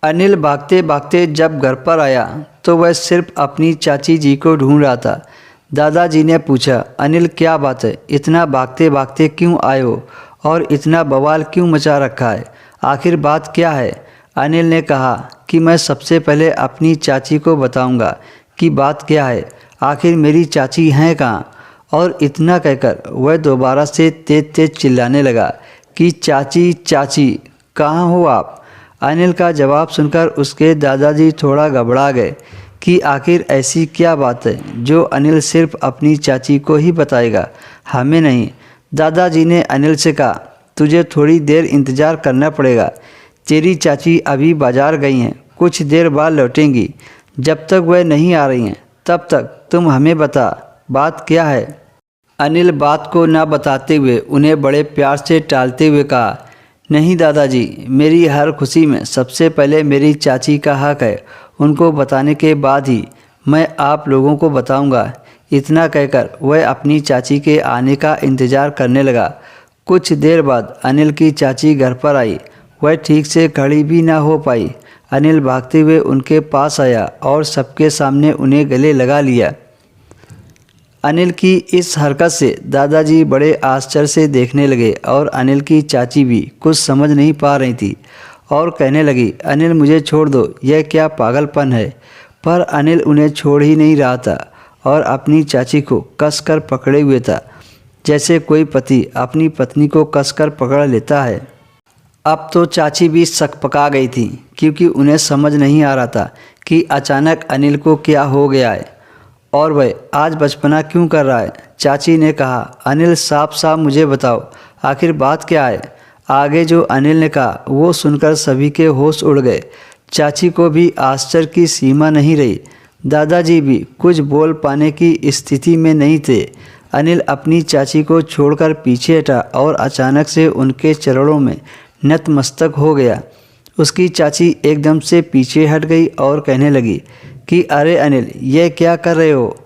अनिल भागते भागते जब घर पर आया तो वह सिर्फ अपनी चाची जी को ढूंढ रहा था। दादाजी ने पूछा, अनिल क्या बात है, इतना भागते भागते क्यों आए हो और इतना बवाल क्यों मचा रखा है, आखिर बात क्या है। अनिल ने कहा कि मैं सबसे पहले अपनी चाची को बताऊंगा कि बात क्या है, आखिर मेरी चाची हैं कहाँ। और इतना कहकर वह दोबारा से तेज तेज चिल्लाने लगा कि चाची चाची कहाँ हो आप। अनिल का जवाब सुनकर उसके दादाजी थोड़ा घबरा गए कि आखिर ऐसी क्या बात है जो अनिल सिर्फ अपनी चाची को ही बताएगा, हमें नहीं। दादाजी ने अनिल से कहा, तुझे थोड़ी देर इंतज़ार करना पड़ेगा, तेरी चाची अभी बाज़ार गई हैं, कुछ देर बाद लौटेंगी। जब तक वह नहीं आ रही हैं तब तक तुम हमें बता बात क्या है। अनिल बात को ना बताते हुए उन्हें बड़े प्यार से टालते हुए कहा, नहीं दादाजी, मेरी हर खुशी में सबसे पहले मेरी चाची का हक है, उनको बताने के बाद ही मैं आप लोगों को बताऊंगा। इतना कहकर वह अपनी चाची के आने का इंतज़ार करने लगा। कुछ देर बाद अनिल की चाची घर पर आई। वह ठीक से खड़ी भी ना हो पाई। अनिल भागते हुए उनके पास आया और सबके सामने उन्हें गले लगा लिया। अनिल की इस हरकत से दादाजी बड़े आश्चर्य से देखने लगे और अनिल की चाची भी कुछ समझ नहीं पा रही थी और कहने लगी, अनिल मुझे छोड़ दो, यह क्या पागलपन है। पर अनिल उन्हें छोड़ ही नहीं रहा था और अपनी चाची को कसकर पकड़े हुए था, जैसे कोई पति अपनी पत्नी को कसकर पकड़ लेता है। अब तो चाची भी सकपका गई थी क्योंकि उन्हें समझ नहीं आ रहा था कि अचानक अनिल को क्या हो गया है और वह आज बचपना क्यों कर रहा है। चाची ने कहा, अनिल साफ साफ मुझे बताओ, आखिर बात क्या है। आगे जो अनिल ने कहा वो सुनकर सभी के होश उड़ गए। चाची को भी आश्चर्य की सीमा नहीं रही। दादाजी भी कुछ बोल पाने की स्थिति में नहीं थे। अनिल अपनी चाची को छोड़कर पीछे हटा और अचानक से उनके चरणों में नतमस्तक हो गया। उसकी चाची एकदम से पीछे हट गई और कहने लगी कि अरे अनिल, यह क्या कर रहे हो,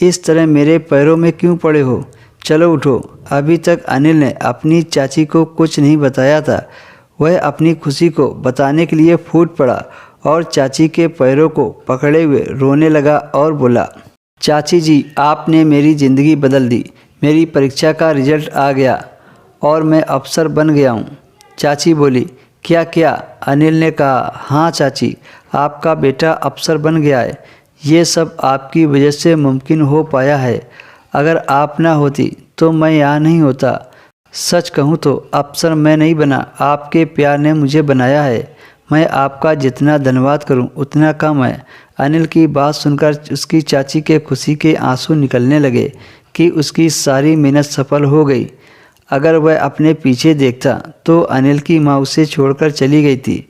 इस तरह मेरे पैरों में क्यों पड़े हो, चलो उठो। अभी तक अनिल ने अपनी चाची को कुछ नहीं बताया था। वह अपनी खुशी को बताने के लिए फूट पड़ा और चाची के पैरों को पकड़े हुए रोने लगा और बोला, चाची जी, आपने मेरी ज़िंदगी बदल दी। मेरी परीक्षा का रिजल्ट आ गया और मैं अफसर बन गया हूँ। चाची बोली, क्या क्या। अनिल ने कहा, हाँ चाची, आपका बेटा अफसर बन गया है। ये सब आपकी वजह से मुमकिन हो पाया है। अगर आप ना होती तो मैं यहाँ नहीं होता। सच कहूँ तो अफसर मैं नहीं बना, आपके प्यार ने मुझे बनाया है। मैं आपका जितना धन्यवाद करूँ उतना कम है। अनिल की बात सुनकर उसकी चाची के खुशी के आंसू निकलने लगे कि उसकी सारी मेहनत सफल हो गई। अगर वह अपने पीछे देखता तो अनिल की माँ उसे छोड़कर चली गई थी।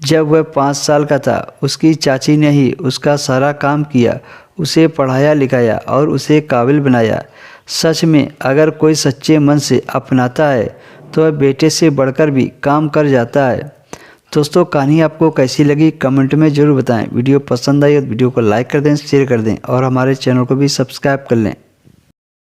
जब वह 5 साल का था उसकी चाची ने ही उसका सारा काम किया, उसे पढ़ाया लिखाया और उसे काबिल बनाया। सच में अगर कोई सच्चे मन से अपनाता है तो वह बेटे से बढ़कर भी काम कर जाता है। दोस्तों, कहानी आपको कैसी लगी कमेंट में ज़रूर बताएं। वीडियो पसंद आई तो वीडियो को लाइक कर दें, शेयर कर दें और हमारे चैनल को भी सब्सक्राइब कर लें।